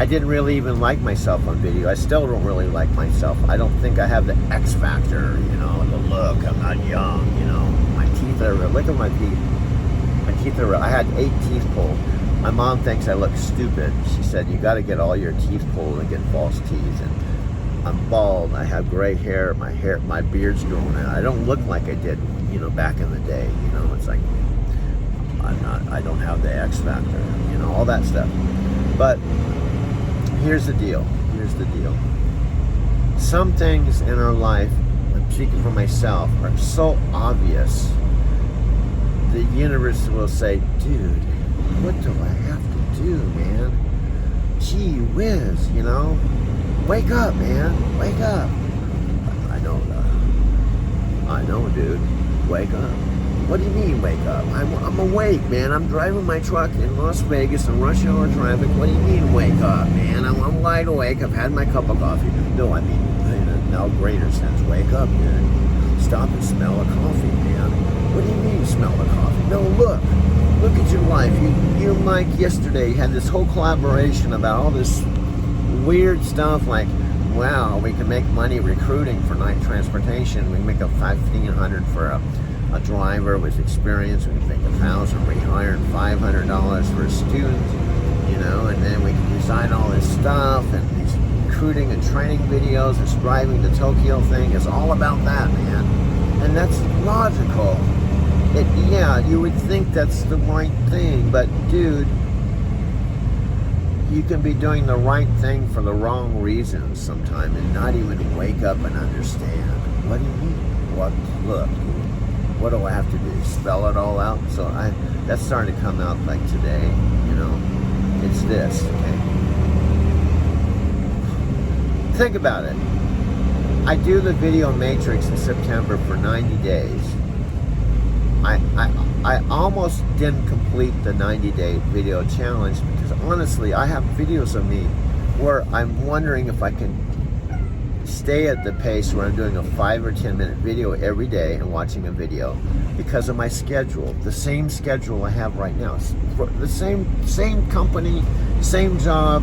didn't really even like myself on video. I still don't really like myself. I don't think I have the X factor, you know, the look. I'm not young, you know. My teeth are, look at my teeth. My teeth are, I had 8 teeth pulled. My mom thinks I look stupid. She said, you got to get all your teeth pulled and get false teeth. And I'm bald. I have gray hair. My beard's growing out. I don't look like I did, you know, back in the day. You know, it's like, I don't have the X factor, you know, all that stuff. But here's the deal. Here's the deal. Some things in our life, I'm speaking for myself, are so obvious. The universe will say, dude, what do I have to do, man? Gee whiz, you know? Wake up, man. Wake up. I know, dude. Wake up. What do you mean, wake up? I'm awake, man. I'm driving my truck in Las Vegas in rush hour traffic. What do you mean, wake up, man? I'm wide awake. I've had my cup of coffee. No, I mean, in a now greater sense, wake up, man. Stop and smell a coffee, man. What do you mean, smell the coffee? No, look at your life. You and Mike yesterday had this whole collaboration about all this weird stuff like, wow, we can make money recruiting for night transportation. We can make a $1,500 for a driver with experience. We can make $1,000 rehire and $500 for a student, you know, and then we can design all this stuff and these recruiting and training videos. This driving to Tokyo thing is all about that, man. And that's logical. Yeah, you would think that's the right thing, but dude, you can be doing the right thing for the wrong reasons sometime and not even wake up and understand. What do you mean? What? Look, what do I have to do? Spell it all out? So that's starting to come out like today, you know. It's this, okay? Think about it. I do the video matrix in September for 90 days. I almost didn't complete the 90-day video challenge because honestly, I have videos of me where I'm wondering if I can stay at the pace where I'm doing a 5 or 10 minute video every day and watching a video because of my schedule, the same schedule I have right now. The same company, same job,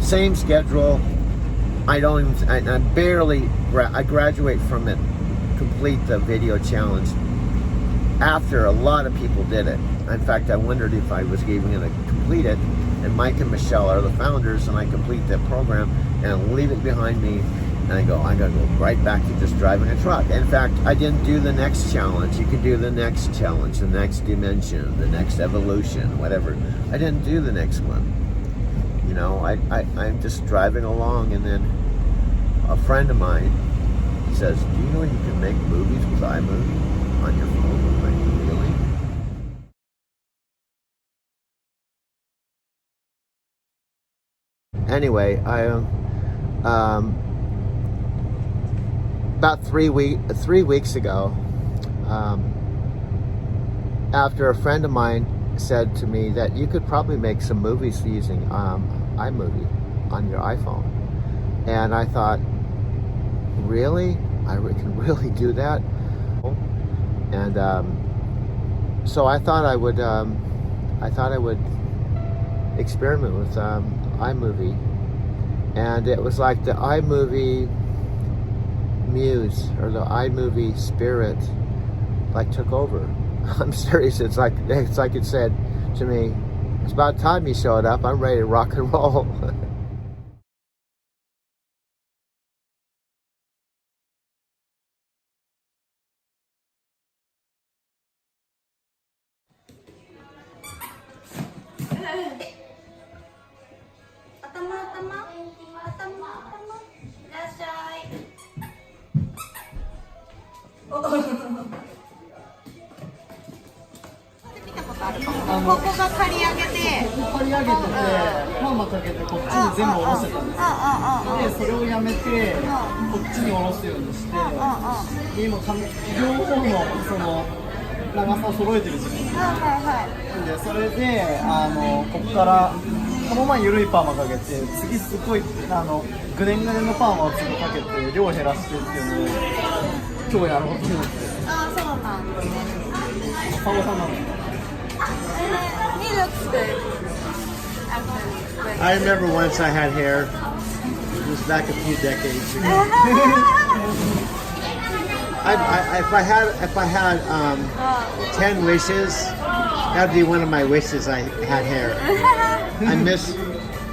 same schedule. I graduate from it, complete the video challenge after a lot of people did it. In fact, I wondered if I was even going to complete it, and Mike and Michelle are the founders, and I complete that program and leave it behind me, and I gotta go right back to just driving a truck. In fact, I didn't do the next challenge. You can do the next challenge, the next dimension, the next evolution, whatever. I didn't do the next one. You know, I'm just driving along, and then a friend of mine says, do you know you can make movies with iMovie on your phone? I'm like, really? Anyway, about 3 weeks ago, after a friend of mine said to me that you could probably make some movies using iMovie on your iPhone, and I thought, really? I can really do that? And so I thought I would experiment with iMovie, and it was like the iMovie muse or the iMovie spirit like took over. I'm serious. It's like it said to me, it's about time you showed up. I'm ready to rock and roll. He looks good, actually. I remember once I had hair. It was back a few decades ago. If I had 10 wishes, that'd be one of my wishes. I had hair. I miss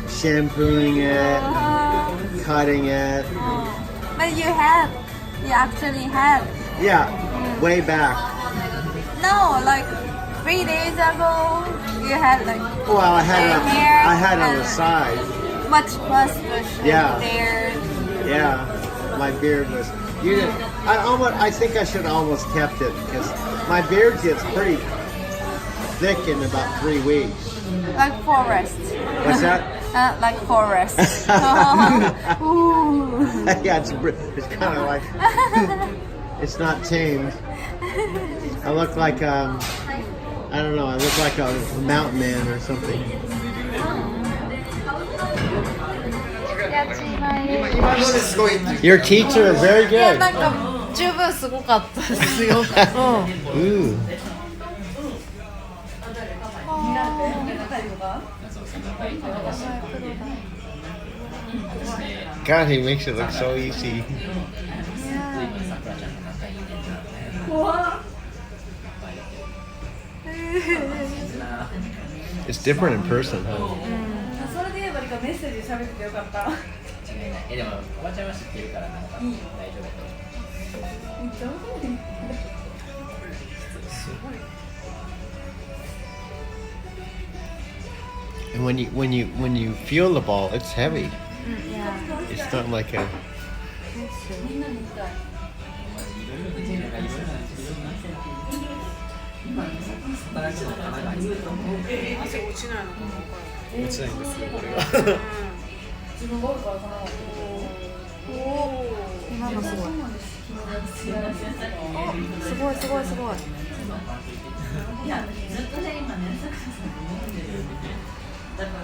shampooing it, cutting it. But you actually had. Yeah, way back. No, like 3 days ago, you had like. Well, I had it on the and side. much mustache Yeah. there. Yeah, my beard was. You didn't. I think I should have almost kept it because my beard gets pretty thick in about 3 weeks. Like forest. What's that? Like forest. Ooh. Yeah, it's kind of like it's not tamed. I look like I don't know. I look like a mountain man or something. Your teeth are very いや good. なんか十分すごかったですよ。Ooh. God, he makes it look so easy. It's different in person, huh? それで言えばメッセージ喋っててよかった。でもおばちゃんは知ってるからなんか大丈夫だと思う。めっちゃ面白い。 And when you feel the ball, it's heavy. It's not like a. みんなに言いたい。汗落ちないのかな。落ちないんですよこれが。自分ゴルフからかな。今のすごい。すごいすごいすごい。いや、ずっとね、今ね、だから、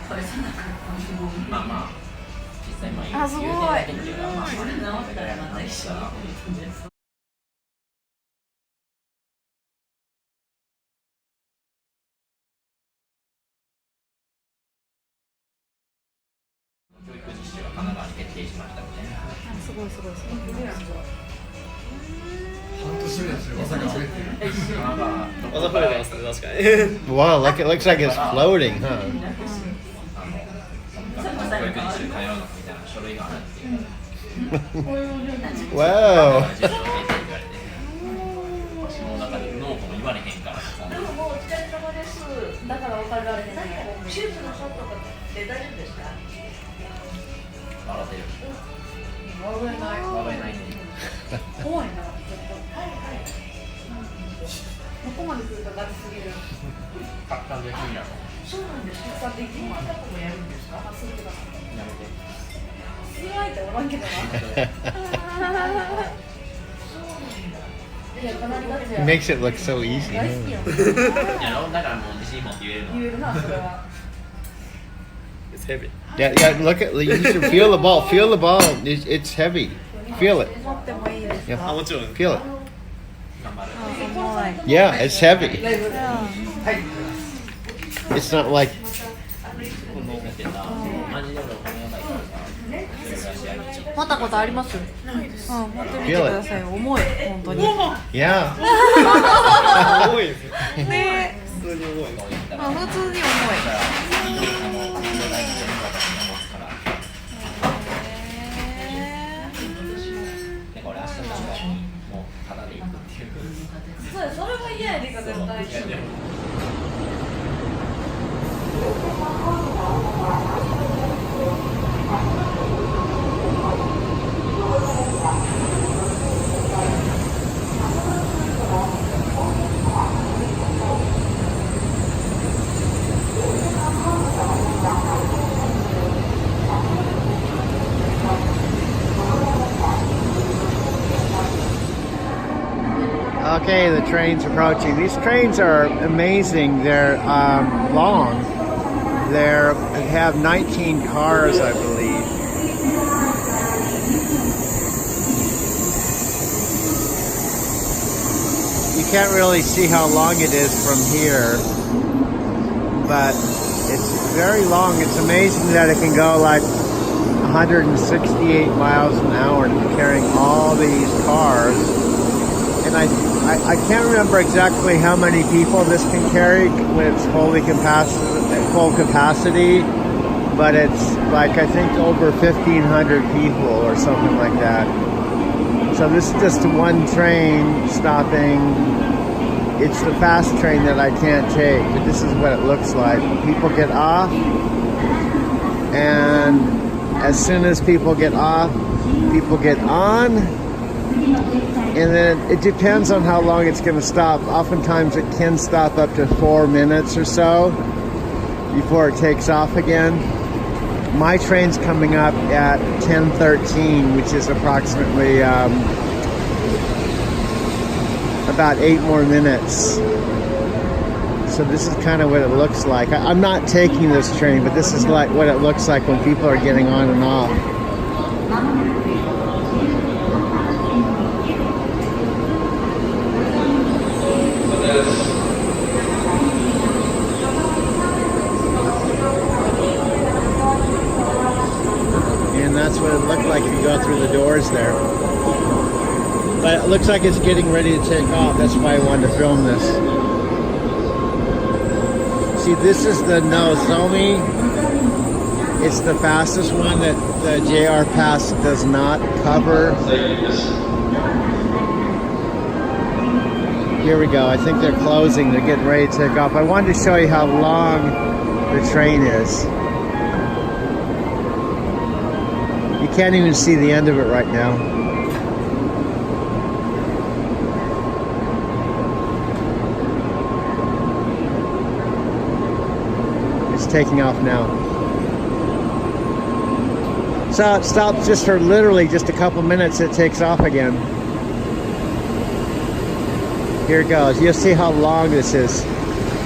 これじゃなかった。まあまあ実際まああすごい。言うてるだけっていうかまあこれ直ったらまた一緒に。教育実習が神奈川に決定しましたみたいな。すごいすごいすごい。半年目ですよ。まさか増えてる。まあまあまだ増えてますね確かに。 Wow, it looks like it's floating, huh? 教育実習通うのかみたいな書類があるんですよ。 Wow. 授業を受けて言われて。私の中でノーとも言われへんから。でももうお疲れ様です。だから分かられてない。手術のショットとかで大丈夫でした？笑ってる。笑えない。笑えないね。怖いな。ここまで来るとガチすぎる。簡単できるやろ。そうなんですよ。さて、今タコもやるんですか？するってか。やめて。する相手おらんけどな。いや、かなりガチ It や。 makes it look so easy. 大好きや huh? ん。やろだからもう自信持って言えるの。言えるな、それは。 It's heavy. Yeah, yeah. Look at you should feel the ball. Feel the ball. It's heavy. Feel it. 持ってもいいですか？あもちろん。 Feel it. 頑張る。重い。 Yeah, it's heavy. It's not like だってさ、マジで俺お金がないからさ、それぐらい試合に持ったことあります？ないです。持ってみてください。重い本当に。 yeah. 重いですよ。ね。普通に重い。まあ普通に重い。だからいい土台に全部私が持つから。でこれ明日の試合にもうタダで行くっていう。そうや、それは嫌やでか、絶対。いやでも Okay, the train's approaching. These trains are amazing. They're long. They have 19 cars, I believe. You can't really see how long it is from here, but It's very long. It's amazing that it can go like 168 miles an hour carrying all these cars. And I can't remember exactly how many people this can carry when it's full capacity, but it's like I think over 1,500 people or something like that. So this is just one train stopping. It's the fast train that I can't take, but this is what it looks like. People get off, and as soon as people get off, people get on, and then it depends on how long it's going to stop. Oftentimes it can stop up to 4 minutes or so before it takes off again. My train's coming up at 10:13, which is approximately about 8 more minutes. So this is kind of what it looks like. I'm not taking this train, but this is like what it looks like when people are getting on and off. And that's what it looked like if you go through the doors there. But it looks like it's getting ready to take off. That's why I wanted to film this. See, this is the Nozomi. It's the fastest one that the JR Pass does not cover. Here we go. I think they're closing. They're getting ready to take off. I wanted to show you how long the train is. You can't even see the end of it right now. Taking off now. So it stops just for literally just a couple minutes. It takes off again. Here it goes. You'll see how long this is.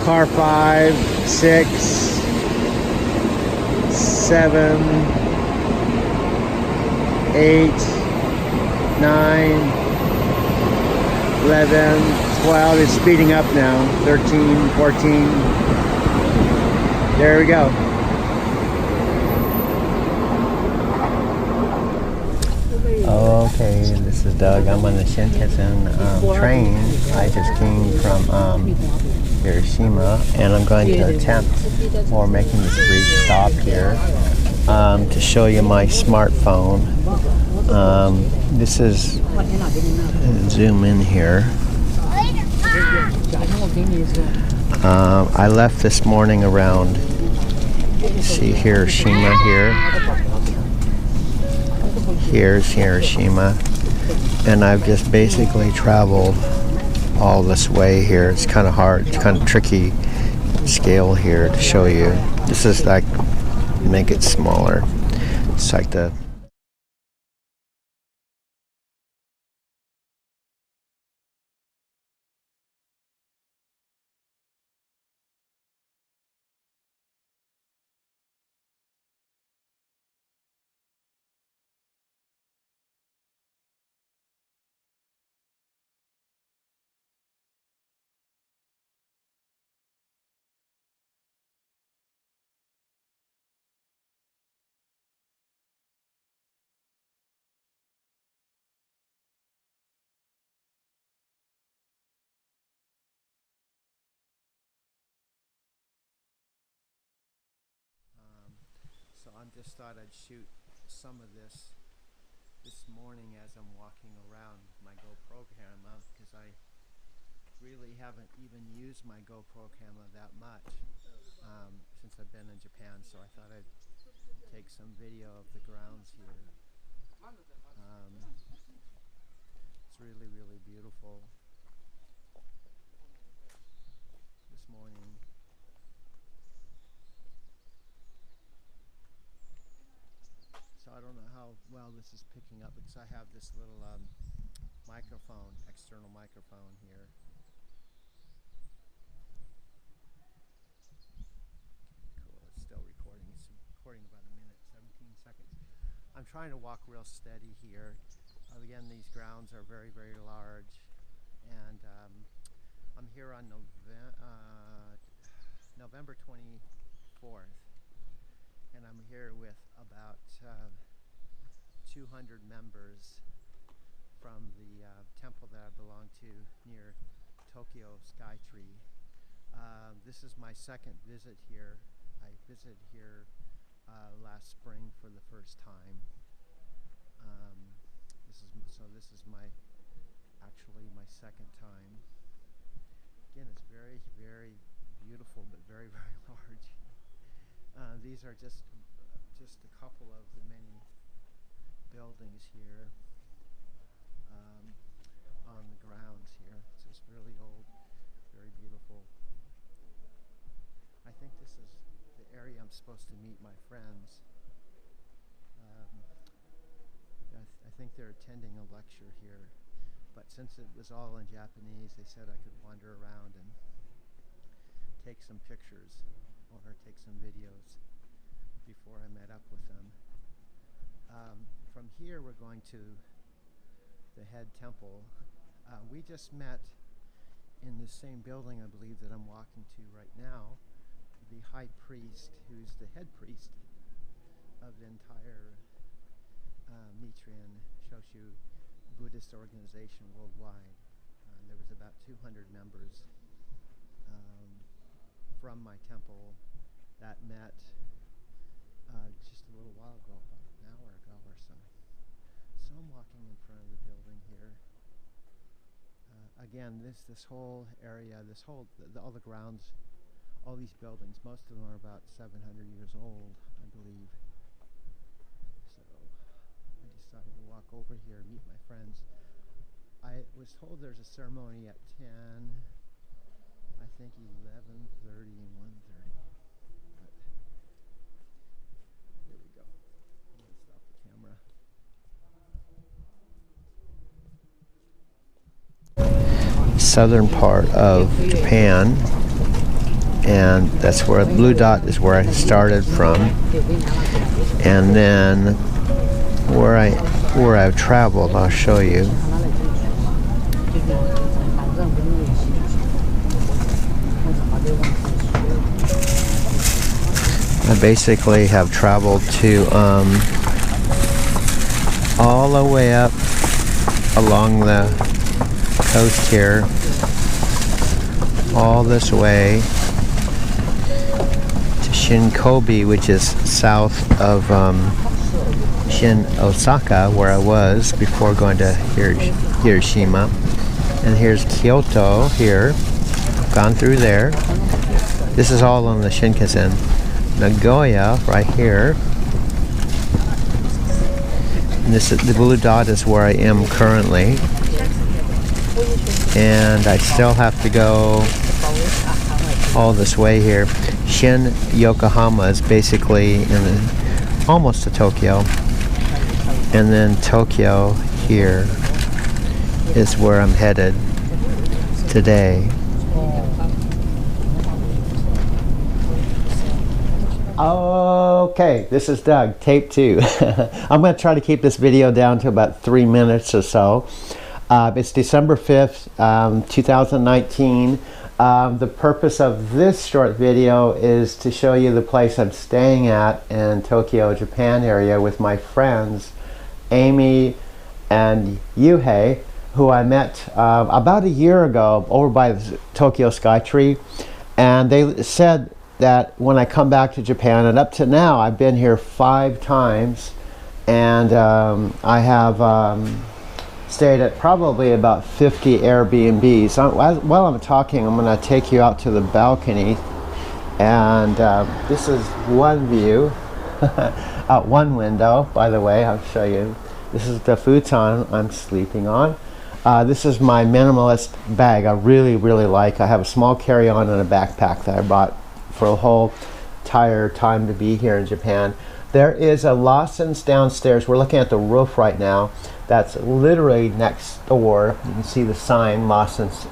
Car 5, 6, 7, 8, 9, 11, 12. It's speeding up now. 13, 14. There we go. Okay, this is Doug. I'm on the Shinkansen train. I just came from Hiroshima, and I'm going to attempt, or making this brief stop here, to show you my smartphone. This is, zoom in here. I left this morning around, see Hiroshima here. Here's Hiroshima. And I've just basically traveled all this way here. It's kind of hard, it's kind of tricky scale here to show you. This is like, make it smaller. It's like the so I just thought I'd shoot some of this morning as I'm walking around with my GoPro camera, because I really haven't even used my GoPro camera that much since I've been in Japan, so I thought I'd take some video of the grounds here. It's really, really beautiful this morning. So I don't know how well this is picking up, because I have this little microphone, external microphone here. Cool, it's still recording. It's recording about a minute, 17 seconds. I'm trying to walk real steady here. Again, these grounds are very, very large, and I'm here on November 25th, 4th, and I'm here with about 200 members from the temple that I belong to near Tokyo Skytree. This is my second visit here. I visited here last spring for the first time. This is actually my second time. Again, it's very, very beautiful, but very, very large. These are just a couple of the many buildings here on the grounds here. It's just really old, very beautiful. I think this is the area I'm supposed to meet my friends. I think they're attending a lecture here, but since it was all in Japanese, they said I could wander around and take some pictures or take some videos before I met up with them. From here we're going to the head temple. We just met in the same building, I believe, that I'm walking to right now, the high priest, who's the head priest of the entire Nichiren Shoshu Buddhist organization worldwide. There was about 200 members from my temple that met just a little while ago, about an hour ago or so. So I'm walking in front of the building here. Again, this whole area, all the grounds, all these buildings, most of them are about 700 years old, I believe. So I decided to walk over here and meet my friends. I was told there's a ceremony at 10, I think 11:30 and 1:30. But here we go. I'm going to stop the camera. Southern part of Japan, and that's where Blue Dot is where I started from, and then where I've traveled, I'll show you. I basically have traveled to all the way up along the coast here, all this way to Shinkobe, which is south of Shin Osaka, where I was before going to Hiroshima. And here's Kyoto here. I've gone through there. This is all on the Shinkansen. Nagoya right here. And the blue dot is where I am currently. And I still have to go all this way here. Shin Yokohama is basically almost to Tokyo. And then Tokyo here is where I'm headed today. Okay, this is Doug, tape 2. I'm going to try to keep this video down to about 3 minutes or so. It's December 5th, 2019. The purpose of this short video is to show you the place I'm staying at in Tokyo, Japan area with my friends, Amy and Yuhei, who I met about a year ago over by the Tokyo Skytree. And they said that when I come back to Japan, and up to now I've been here 5 times, and I have stayed at probably about 50 Airbnbs. While I'm talking, I'm going to take you out to the balcony, and this is one view, out one window, by the way. I'll show you. This is the futon I'm sleeping on. This is my minimalist bag I really, really like. I have a small carry-on and a backpack that I brought for a whole entire time to be here in Japan. There is a Lawson's downstairs. We're looking at the roof right now. That's literally next door. You can see the sign, Lawson's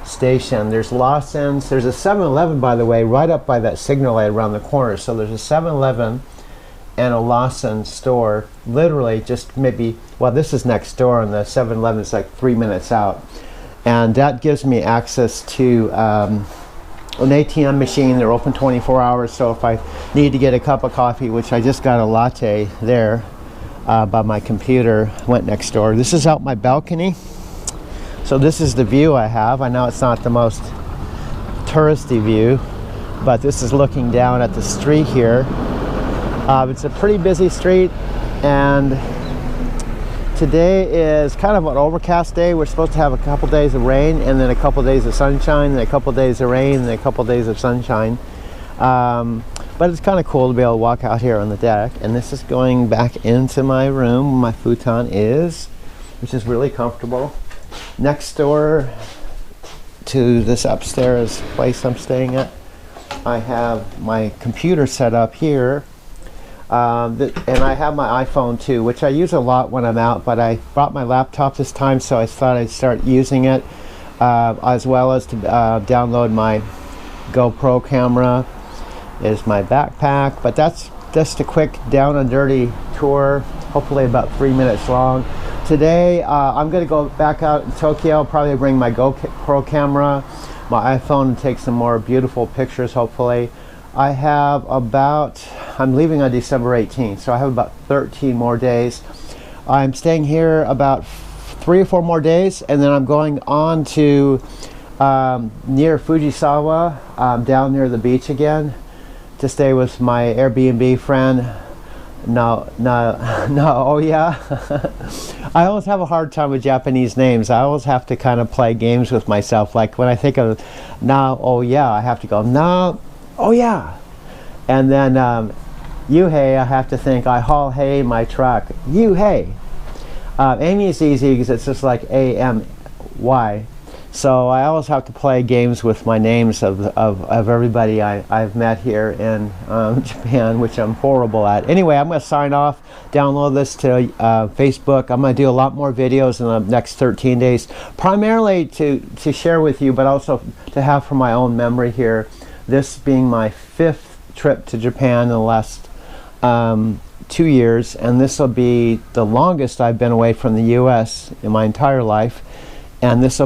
station. There's Lawson's. There's a 7-Eleven, by the way, right up by that signal light around the corner. So there's a 7-Eleven and a Lawson's store, literally just maybe, well, this is next door, and the 7-Eleven is like 3 minutes out. And that gives me access to an ATM machine. They're open 24 hours, so if I need to get a cup of coffee, which I just got a latte there by my computer, went next door. This is out my balcony. So this is the view I have. I know it's not the most touristy view, but this is looking down at the street here. It's a pretty busy street, and today is kind of an overcast day. We're supposed to have a couple days of rain, and then a couple days of sunshine, and a couple days of rain, and a couple days of sunshine. But it's kind of cool to be able to walk out here on the deck. And this is going back into my room, my futon is, which is really comfortable. Next door to this upstairs place I'm staying at, I have my computer set up here. And I have my iPhone too, which I use a lot when I'm out, but I brought my laptop this time, so I thought I'd start using it, as well as to download my GoPro camera. Is my backpack, but that's just a quick down and dirty tour, hopefully about 3 minutes long. Today I'm going to go back out in Tokyo, probably bring my GoPro camera, my iPhone, and take some more beautiful pictures, hopefully. I have about, I'm leaving on December 18th, so I have about 13 more days. I'm staying here about 3 or 4 more days, and then I'm going on to near Fujisawa, down near the beach again, to stay with my Airbnb friend. I always have a hard time with Japanese names. I always have to kind of play games with myself. Like when I think of Naoya, I have to go Naoya. And then Yuhei, I have to think, I haul hay my truck. Yuhei. Amy is easy because it's just like A-M-Y. So I always have to play games with my names of everybody I've met here in Japan, which I'm horrible at. Anyway, I'm going to sign off, download this to Facebook. I'm going to do a lot more videos in the next 13 days, primarily to share with you, but also to have for my own memory here. This being my 5th trip to Japan in the last 2 years, and this will be the longest I've been away from the U.S. in my entire life. And this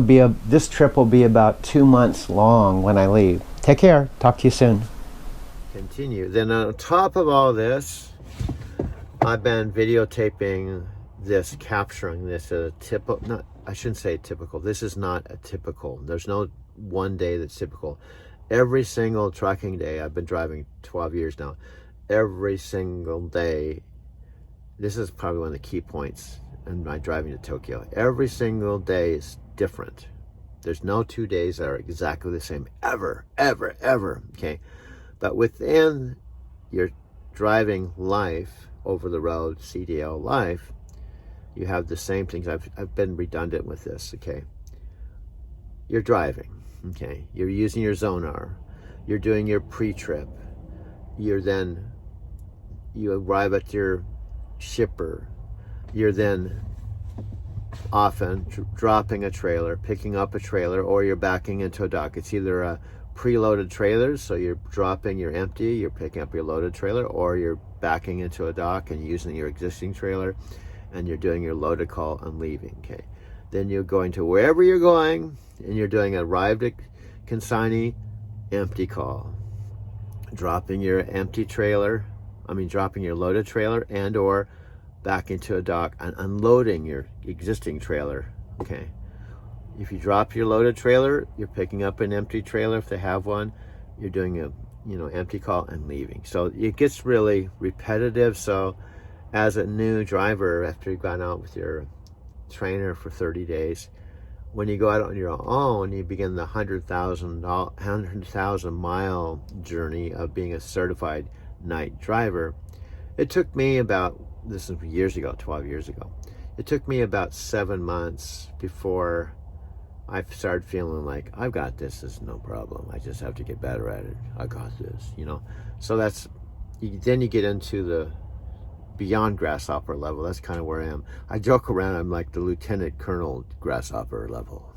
trip will be about 2 months long when I leave. Take care. Talk to you soon. Continue. Then on top of all this, I've been videotaping this, capturing this I shouldn't say typical. This is not a typical. There's no one day that's typical. Every single trucking day, I've been driving 12 years now. Every single day, this is probably one of the key points in my driving to Tokyo. Every single day is different. There's no 2 days that are exactly the same ever, okay? But within your driving life, over the road, CDL life, you have the same things. I've been redundant with this, okay? You're driving, okay? You're using your Zonar. You're doing your pre-trip. You arrive at your shipper. You're then often dropping a trailer, picking up a trailer, or you're backing into a dock. It's either a preloaded trailer, so you're dropping, you're empty, you're picking up your loaded trailer, or you're backing into a dock and using your existing trailer, and you're doing your loaded call and leaving, okay? Then you're going to wherever you're going, and you're doing arrived at consignee, empty call. Dropping your dropping your loaded trailer and or back into a dock and unloading your existing trailer, okay? If you drop your loaded trailer, you're picking up an empty trailer if they have one. You're doing a empty call and leaving. So it gets really repetitive. So as a new driver, after you've gone out with your trainer for 30 days, when you go out on your own, you begin the 100,000 mile journey of being a certified night driver. It took me about, this is years ago, 12 years ago. It took me about 7 months before I started feeling like, I've got this, it's no problem. I just have to get better at it. I got this, So then you get into the beyond grasshopper level. That's kind of where I am. I joke around, I'm like the lieutenant colonel grasshopper level.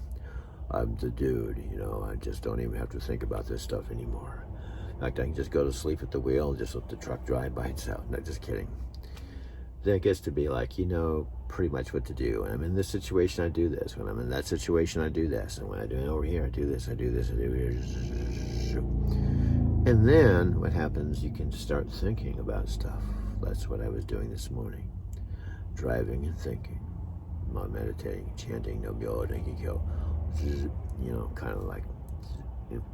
I'm the dude, I just don't even have to think about this stuff anymore. In fact, I can just go to sleep at the wheel and just let the truck drive by itself. No, just kidding. then it gets to be like, you know pretty much what to do. When I'm in this situation, I do this. When I'm in that situation, I do this. And when I do it over here, I do this, I do this, I do this. And then what happens, you can start thinking about stuff. That's what I was doing this morning. Driving and thinking. Not meditating, chanting, no go, you know, kind of like, you know,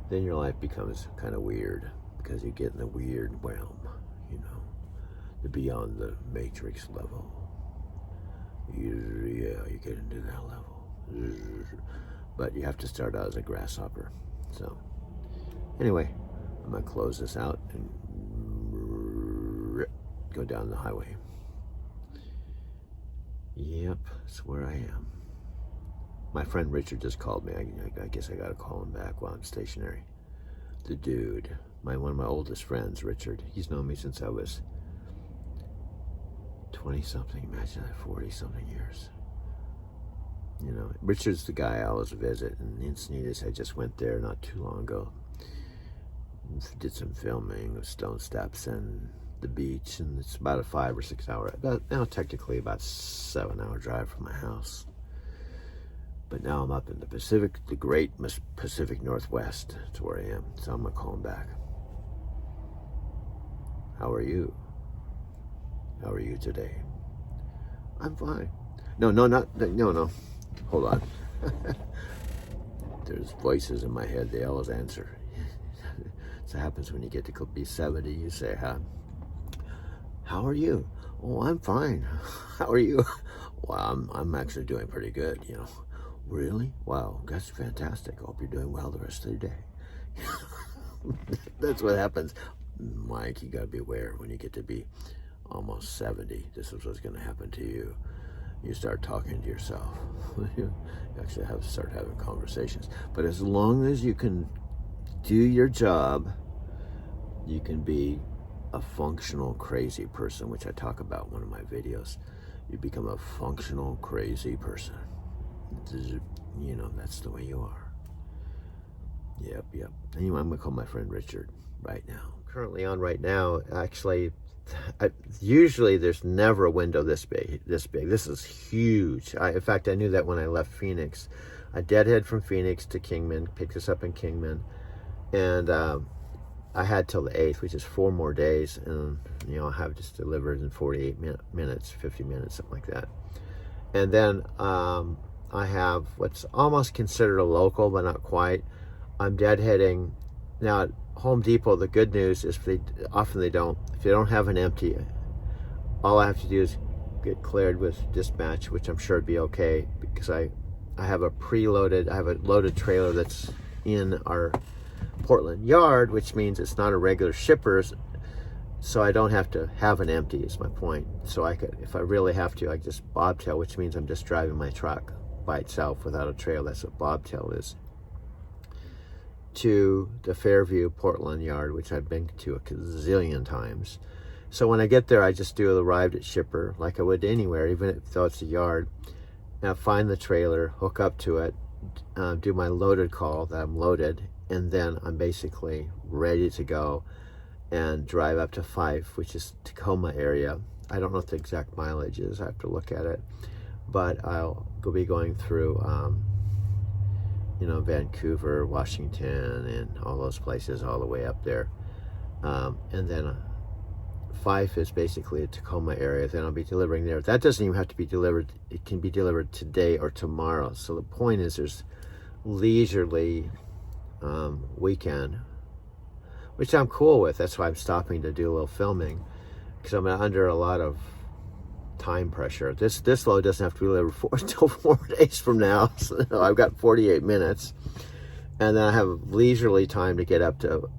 then your life becomes kind of weird because you get in the weird realm, you know, the beyond the matrix level. You get into that level. But you have to start out as a grasshopper. So, anyway, I'm going to close this out and go down the highway. Yep, that's where I am. My friend Richard just called me. I guess I got to call him back while I'm stationary. The dude, one of my oldest friends, Richard. He's known me since I was 20-something. Imagine that, 40-something years. You know, Richard's the guy I always visit. And Encinitas, I just went there not too long ago. Did some filming of Stone Steps and the beach, and it's about a 5 or 6 hour, technically about 7-hour drive from my house. But now I'm up in the Pacific, the great Pacific Northwest. That's where I am. So I'm gonna call him back. How are you? How are you today? I'm fine. No. Hold on. There's voices in my head. They always answer. So it happens when you get to be 70. You say, how are you? Oh, I'm fine. How are you? Well, I'm actually doing pretty good, you know. Really? Wow, that's fantastic. Hope you're doing well the rest of the day. That's what happens. Mike, you gotta be aware when you get to be almost 70, this is what's gonna happen to you. You start talking to yourself. You actually have to start having conversations. But as long as you can do your job, you can be a functional crazy person, which I talk about in one of my videos. You become a functional crazy person. You know, that's the way you are. Yep. Anyway, I'm gonna call my friend Richard right now. Currently on right now, actually, usually there's never a window this big. This is huge. In fact, I knew that when I left Phoenix. I deadhead from Phoenix to Kingman, picked us up in Kingman, and I had till the 8th, which is 4 more days, and you know, I'll have this delivered in 48 minutes, 50 minutes, something like that. And then I have what's almost considered a local, but not quite. I'm deadheading now at Home Depot. The good news is if they don't have an empty, all I have to do is get cleared with dispatch, which I'm sure would be okay, because I have a loaded trailer that's in our Portland yard, which means it's not a regular shipper's, so I don't have to have an empty, is my point. So I could, if I really have to, I just bobtail, which means I'm just driving my truck by itself without a trail. That's what bobtail is. To the Fairview Portland yard, which I've been to a gazillion times. So when I get there, I just do arrived at shipper like I would anywhere, even though it's a yard. Now find the trailer, hook up to it, do my loaded call that I'm loaded, and then I'm basically ready to go and drive up to Fife, which is Tacoma area. I don't know what the exact mileage is. I have to look at it. But I'll be going through, you know, Vancouver, Washington, and all those places all the way up there. And then Fife is basically a Tacoma area. Then I'll be delivering there. That doesn't even have to be delivered. It can be delivered today or tomorrow. So the point is there's leisurely weekend, which I'm cool with. That's why I'm stopping to do a little filming, because I'm under a lot of time pressure. This load doesn't have to be delivered until 4 days from now. So I've got 48 minutes, and then I have leisurely time to get up to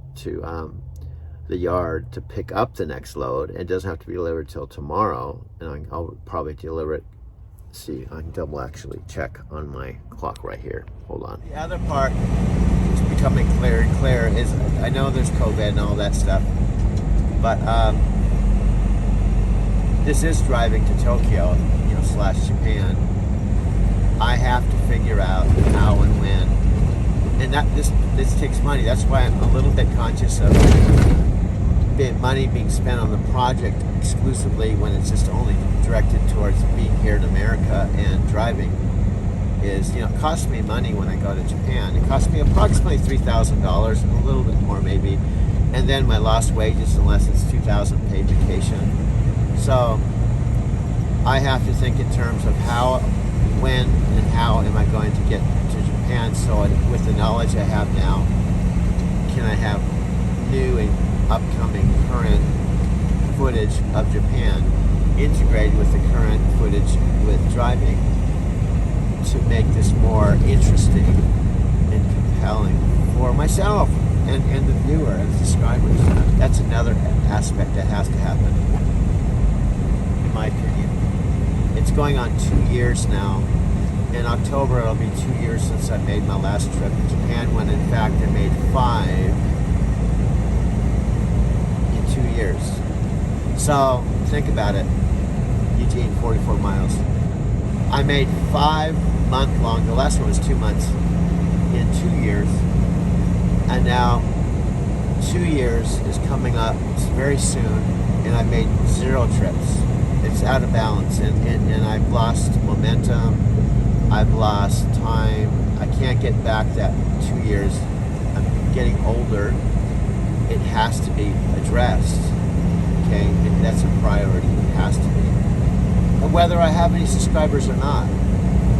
the yard to pick up the next load. It doesn't have to be delivered till tomorrow, and I'll probably deliver it. See, I can double actually check on my clock right here. Hold on. The other part is becoming clearer and clearer is, I know there's COVID and all that stuff, but this is driving to Tokyo, you know, / Japan. I have to figure out how and when, and that this takes money. That's why I'm a little bit conscious of money being spent on the project exclusively when it's just only directed towards being here in America and driving is, you know, it costs me money when I go to Japan. It costs me approximately $3,000 and a little bit more maybe, and then my lost wages unless it's 2,000 paid vacation. So I have to think in terms of how, when, and how am I going to get to Japan. So with the knowledge I have now, can I have new and upcoming current footage of Japan integrated with the current footage with driving to make this more interesting and compelling for myself and the viewer and subscribers. That's another aspect that has to happen, in my opinion. It's going on 2 years now. In October, it'll be 2 years since I made my last trip to Japan, when in fact I made 5 in 2 years. So think about it. Eugene, 44 miles. I made 5 month-long, the last one was 2 months, in 2 years. And now 2 years is coming up very soon, and I've made 0 trips. It's out of balance, and I've lost momentum. I've lost time. I can't get back that 2 years. I'm getting older. It has to be addressed. Okay, that's a priority. It has to be. And whether I have any subscribers or not.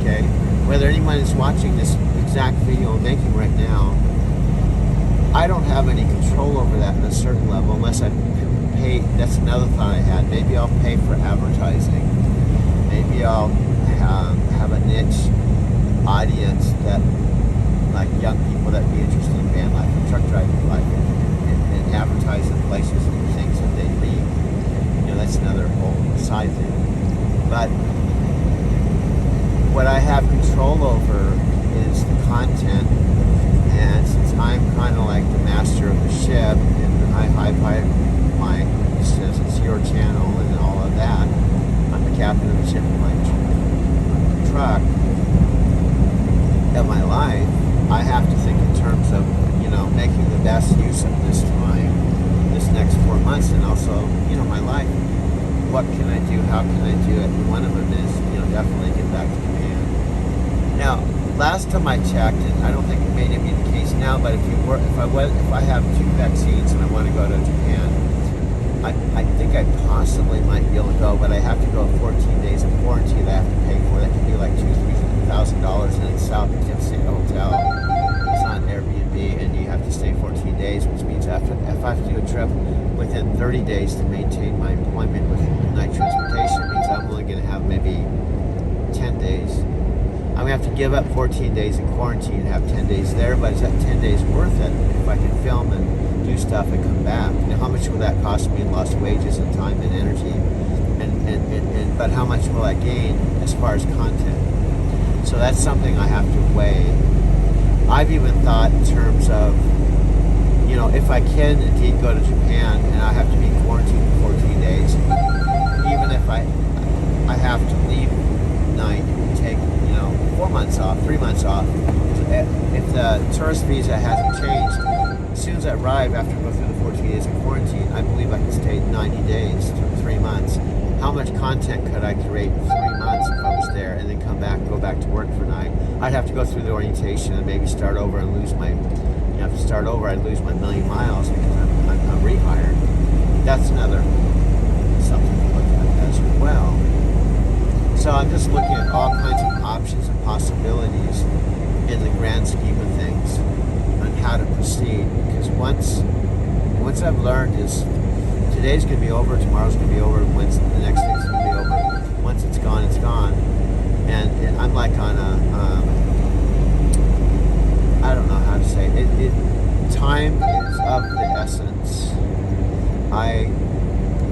Okay, whether anyone is watching this exact video I'm making right now, I don't have any control over that in a certain level unless I pay. That's another thought I had. Maybe I'll pay for advertising. Maybe I'll have a niche audience that, like young people that be interested in van life and truck driving life, and advertise in places and things that they read. You know, that's another whole side thing. But what I have control over is the content, and since I'm kind of like the master of the ship, and I high-five Mike says it's your channel and all of that, I'm the captain of the ship in my truck of my life. I have to think in terms of, you know, making the best use of this time, this next 4 months, and also, you know, my life. What can I do? How can I do it? And one of them is, you know, definitely get back to Japan. Now, last time I checked, and I don't think it may be the case now, but if I have 2 vaccines and I want to go to Japan, I think I possibly might be able to go, but I have to go 14 days of quarantine that I have to pay for. That could be like $2,000-$3,000, and it's South Poughkeepsie Hotel. It's on Airbnb, and you have to stay 14 days, which means if I have to do a trip within 30 days to maintain my employment with Night Transportation, it means I'm only going to have maybe 10 days. I'm going to have to give up 14 days in quarantine and have 10 days there, but is that 10 days worth it if I can film and do stuff and come back? Now, how much will that cost me in lost wages and time and energy? But how much will I gain as far as content? So that's something I have to weigh. I've even thought in terms of, you know, if I can indeed go to Japan and I have to be quarantined for 14 days, even if I have to leave night and take, 4 months off, 3 months off. If the tourist visa hasn't changed, as soon as I arrive after I go through the 14 days of quarantine, I believe I can stay 90 days to 3 months. How much content could I create in 3 months if I was there and then come back, go back to work for a night? I'd have to go through the orientation and maybe start over and lose my, I'd lose my 1,000,000 miles because I'm rehired. That's another something to look at as well. So I'm just looking at all kinds of options and possibilities in the grand scheme of things on how to proceed. Because once I've learned is today's going to be over, tomorrow's going to be over, Wednesday, the next day's going to be over. Once it's gone, it's gone. And I'm like on a, I don't know how to say it. Time is of the essence. I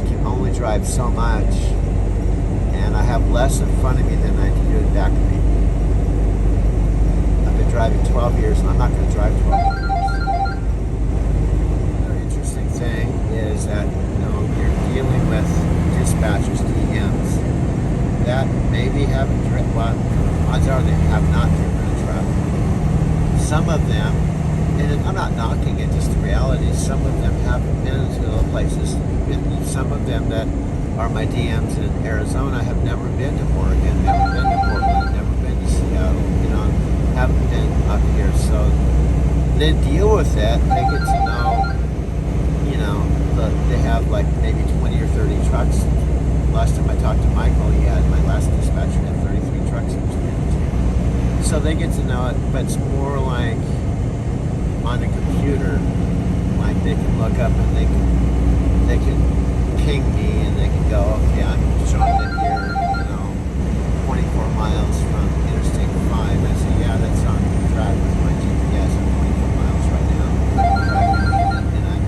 can only drive so much, and I have less in front of me than I can do in back of me. I've been driving 12 years, and I'm not going to drive 12 years. Another interesting thing is that, you're dealing with dispatchers, DMs, that maybe haven't driven, well, odds are they have not driven a truck. Some of them and I'm not knocking it, just the reality is some of them haven't been to the places. Some of them that are my DMs in Arizona have never been to Oregon, never been to Portland, never been to Seattle, you know, haven't been up here. So they deal with it. They get to know, you know, they have like maybe 20 or 30 trucks. Last time I talked to Michael, he had my last dispatcher had 33 trucks he was managing. So they get to know it, but it's more like on a computer, like they can look up and they can ping me and they can go, okay, I'm showing that you're, you know, 24 miles from Interstate 5. I say, yeah, that's on track with my GPS. I'm 24 miles right now. And I'm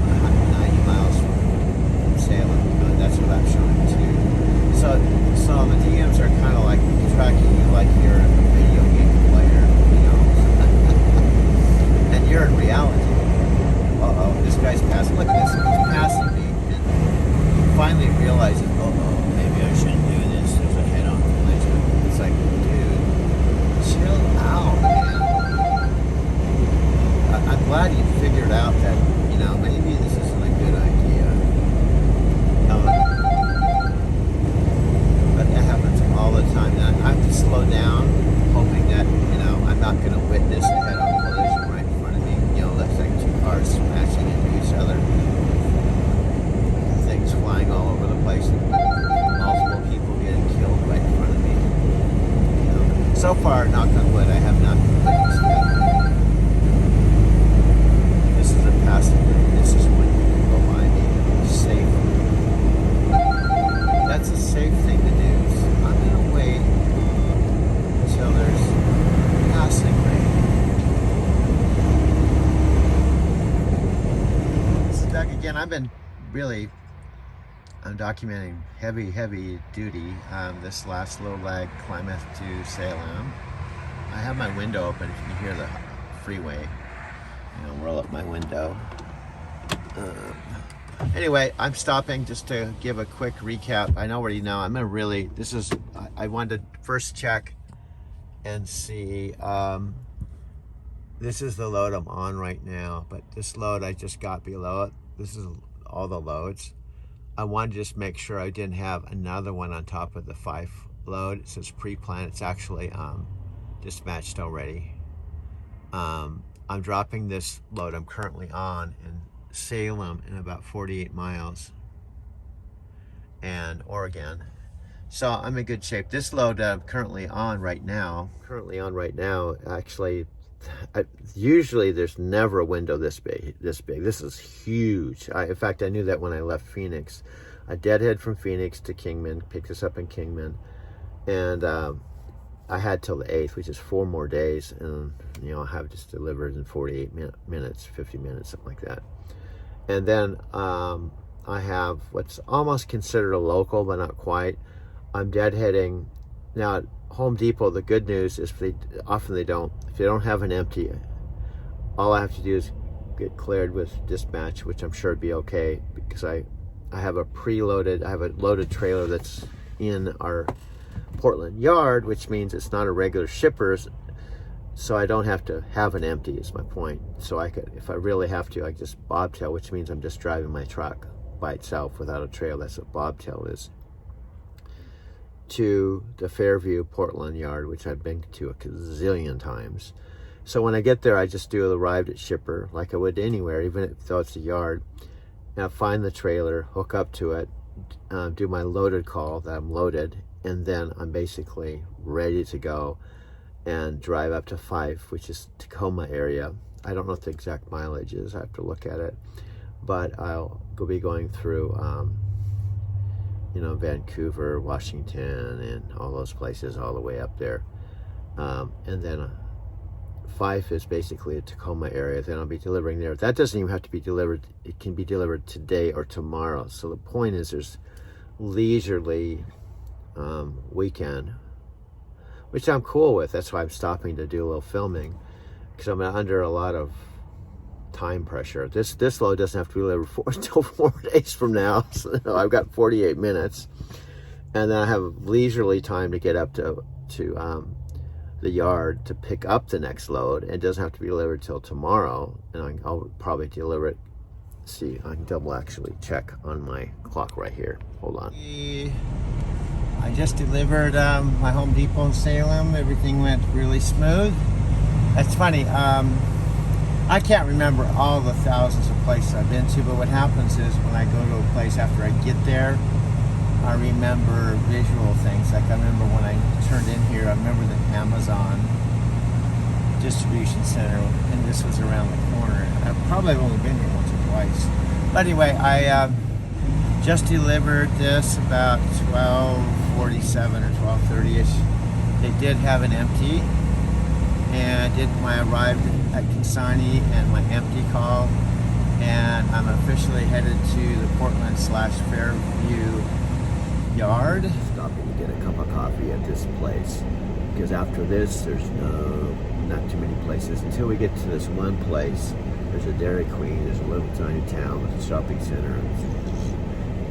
190 miles from Salem. You know, that's what I'm showing too. So the DMs are kind of like tracking you like you're a video game player, you know. And you're in reality. Uh-oh, this guy's passing. Look at this. He's passing me. And finally realizes, uh-oh, maybe I shouldn't do this. There's a head-on collision. It's like, dude, chill out, man. I'm glad you figured out that, you know, maybe this isn't a good idea. But that happens all the time. And I have to slow down, hoping that, you know, I'm not going to witness a head-on collision right in front of me. You know, that's like two cars smashing into each other. Things flying all over the place. And multiple people getting killed right in front of me. You know, so far, knock on wood, I have not witnessed that. This is a passing lane. This is when you can go by me safely. That's a safe thing to do. So I'm going to wait until there's passing lane. This is Doug again. I'm documenting heavy duty this last little leg Klamath to Salem. I have my window open if you can hear the freeway. You know, roll up my window. Anyway, I'm stopping just to give a quick recap. I already know. I'm gonna really. I wanted to first check and see. This is the load I'm on right now, but this load I just got below it. This is all the loads. I wanted to just make sure I didn't have another one on top of the 5 load. It says pre-planned. It's actually dispatched already. I'm dropping this load I'm currently on in Salem in about 48 miles and Oregon. So I'm in good shape. This load that I'm currently on right now, actually, usually there's never a window this big. This is huge. In fact, I knew that when I left Phoenix. I deadhead from Phoenix to Kingman, picked us up in Kingman, and I had till the 8th, which is 4 more days, and you know, I have just delivered in 48 minutes, 50 minutes, something like that. And then I have what's almost considered a local, but not quite. I'm deadheading now at Home Depot. The good news is if they don't have an empty, all I have to do is get cleared with dispatch, which I'm sure would be okay because I have a loaded trailer that's in our Portland yard, which means it's not a regular shipper's, so I don't have to have an empty is my point. So I could, if I really have to, I just bobtail, which means I'm just driving my truck by itself without a trailer. That's what bobtail is, to the Fairview Portland yard, which I've been to a gazillion times. So when I get there, I just do arrived at shipper like I would anywhere, even though it's a yard. Now find the trailer, hook up to it, do my loaded call that I'm loaded, and then I'm basically ready to go and drive up to Fife, which is Tacoma area. I don't know what the exact mileage is. I have to look at it, but I'll be going through Vancouver, Washington, and all those places all the way up there. And then Fife is basically a Tacoma area. Then I'll be delivering there. That doesn't even have to be delivered. It can be delivered today or tomorrow. So the point is there's leisurely weekend, which I'm cool with. That's why I'm stopping to do a little filming, because I'm under a lot of time pressure. This load doesn't have to be delivered until 4 days from now. So I've got 48 minutes, and then I have leisurely time to get up to the yard to pick up the next load. It doesn't have to be delivered till tomorrow, and I'll probably deliver it. See, I can double actually check on my clock right here. Hold on. I just delivered my Home Depot in Salem. Everything went really smooth. That's funny. I can't remember all the thousands of places I've been to, but what happens is when I go to a place after I get there, I remember visual things. Like I remember when I turned in here, I remember the Amazon distribution center, and this was around the corner. I've probably only been here once or twice. But anyway, I just delivered this about 12:47 or 12:30ish. They did have an empty, and when I arrived at Consignee and my empty call, and I'm officially headed to the Portland/Fairview yard. Stopping to get a cup of coffee at this place, because after this there's not too many places until we get to this one place. There's a Dairy Queen, there's a little tiny town with a shopping center,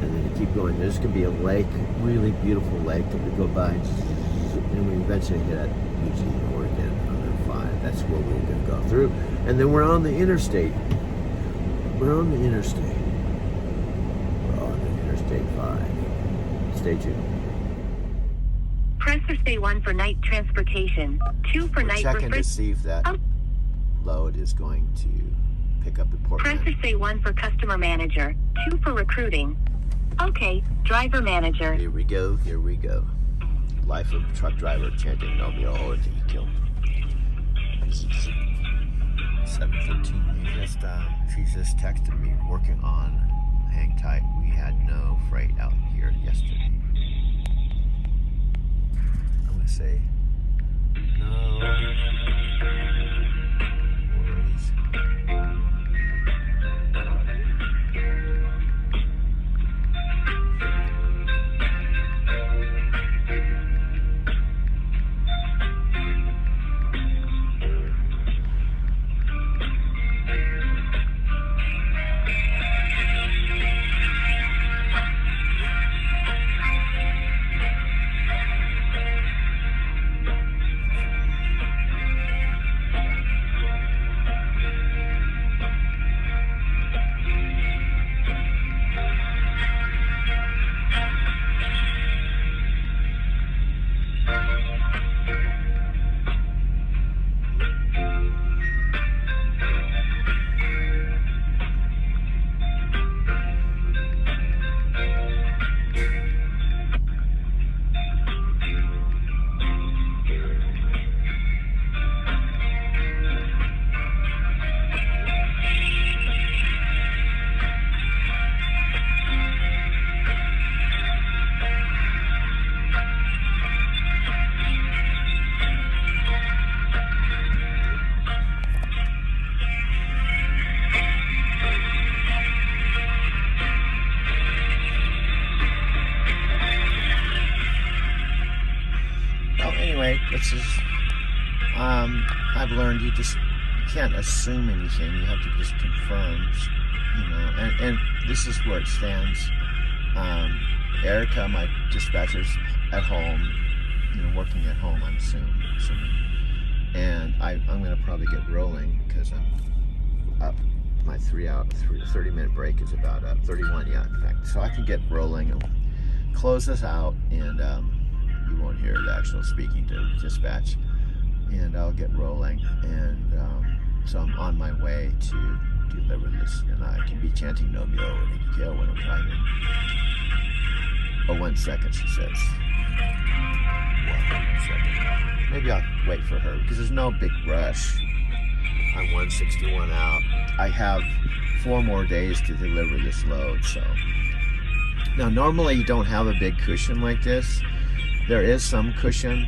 and then you keep going. There's gonna be a lake, really beautiful lake that we go by, and we eventually hit Eugene, Oregon on the 5. That's where we're gonna go through, and then we're on the interstate. We're on the interstate 5. Stay tuned. Press or say 1 for night transportation, 2 for We're night checking to see if that load is going to pick up at Press Portland. or say 1 for customer manager, 2 for recruiting. Okay, driver manager. Here we go. Here we go. Life of a truck driver chanting "No me oh kill." 7:13. She just texted me, working on. Hang tight. We had no freight out here yesterday. I'm gonna say no worries. This is, I've learned you can't assume anything. You have to just confirm, you know, and this is where it stands. Erica, my dispatcher's at home, you know, working at home, I'm assuming. And I'm going to probably get rolling because I'm up. My 30-minute break is about up. 31, yeah, in fact. So I can get rolling and close this out, and you won't hear the actual speaking to dispatch, and I'll get rolling, and so I'm on my way to deliver this, and I can be chanting "No Myo" and Ikeo when I'm driving. Oh, 1 second, she says. 1 second. Maybe I'll wait for her because there's no big rush. I'm 161 out. I have 4 more days to deliver this load, so. Now, normally you don't have a big cushion like this. There is some cushion.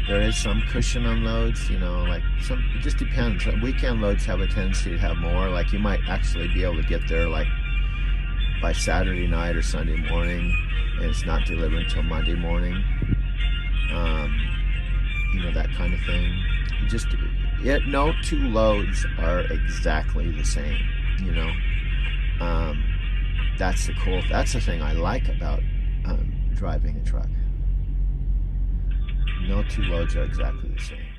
There is some cushion on loads, you know, like it just depends. Weekend loads have a tendency to have more. Like you might actually be able to get there like by Saturday night or Sunday morning, and it's not delivered until Monday morning. You know, that kind of thing. No 2 loads are exactly the same, you know. That's the thing I like about driving a truck. No two loads are exactly the same.